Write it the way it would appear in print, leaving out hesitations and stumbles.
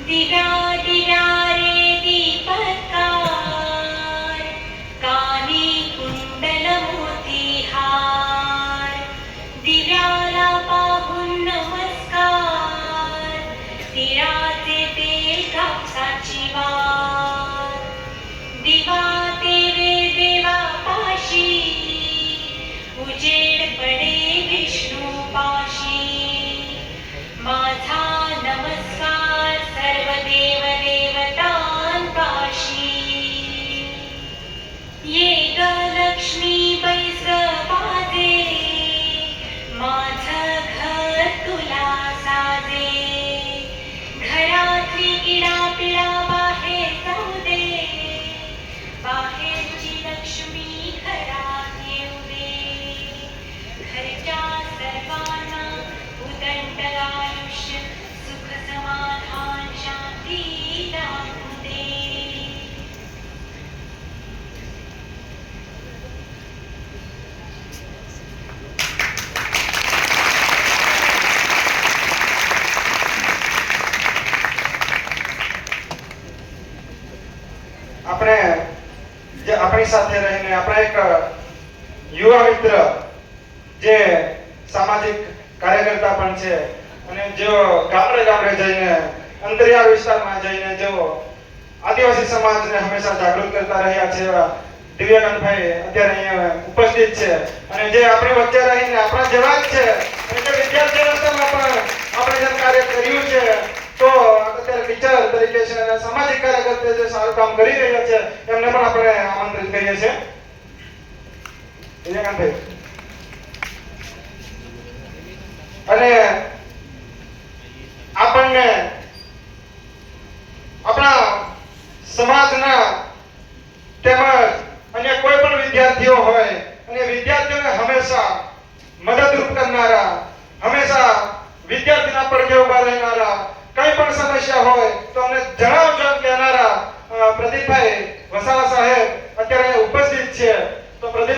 दिव्या दिव्या रे दीपकार, कानी कुंडल मोती हार, दिव्याला पाहून नमस्कार, तिळाचे तेल कापसाची वार, दिवा देवे देवा पाशी, उजेड पडे विष्णू पाशी, माझा नमस्कार सर्व देव देवतांपाशी, ये ग लक्ष्मी बैस बाजे, माझं घर तुला साजे, घरातली किडापिडा बाहेर जाऊ दे, बाहेरची लक्ष्मी घरात येऊ दे, घरच्या सर्वांना उदंड आयुष्य सुख समाधान शांती लाभू दे. આપણે જે આપણી સાથે રહીને આપણા એક યુવા મિત્ર જે સામાજિક કાર્યકર્તા પણ છે અને જેઓ ગામડે ગામડે જઈને અંતરિયાળ વિસ્તારમાં જઈને જેઓ આદિવાસી સમાજને હંમેશા જાગૃત કરતા રહ્યા છે એવા દિવ્યાનંદભાઈ અત્યારે અહીંયા ઉપસ્થિત છે અને જે આપણી વચ્ચે રહીને આપણા જેવા જ છે અને જે વિદ્યાર્થી અવસ્થામાં પણ આપણે જે કાર્ય કર્યું છે તો અત્યારે ટીચર તરીકે છે અને સામાજિક કાર્યકર્તા જે સારું કામ કરી રહ્યા છે એમને પણ આપણે આમંત્રિત કરીએ છીએ. દિવ્યાનંદભાઈ અને આપણને આપણા સમાજના તેમજ અન્ય કોઈ પણ વિદ્યાર્થીઓ હોય અને વિદ્યાર્થીઓને હંમેશા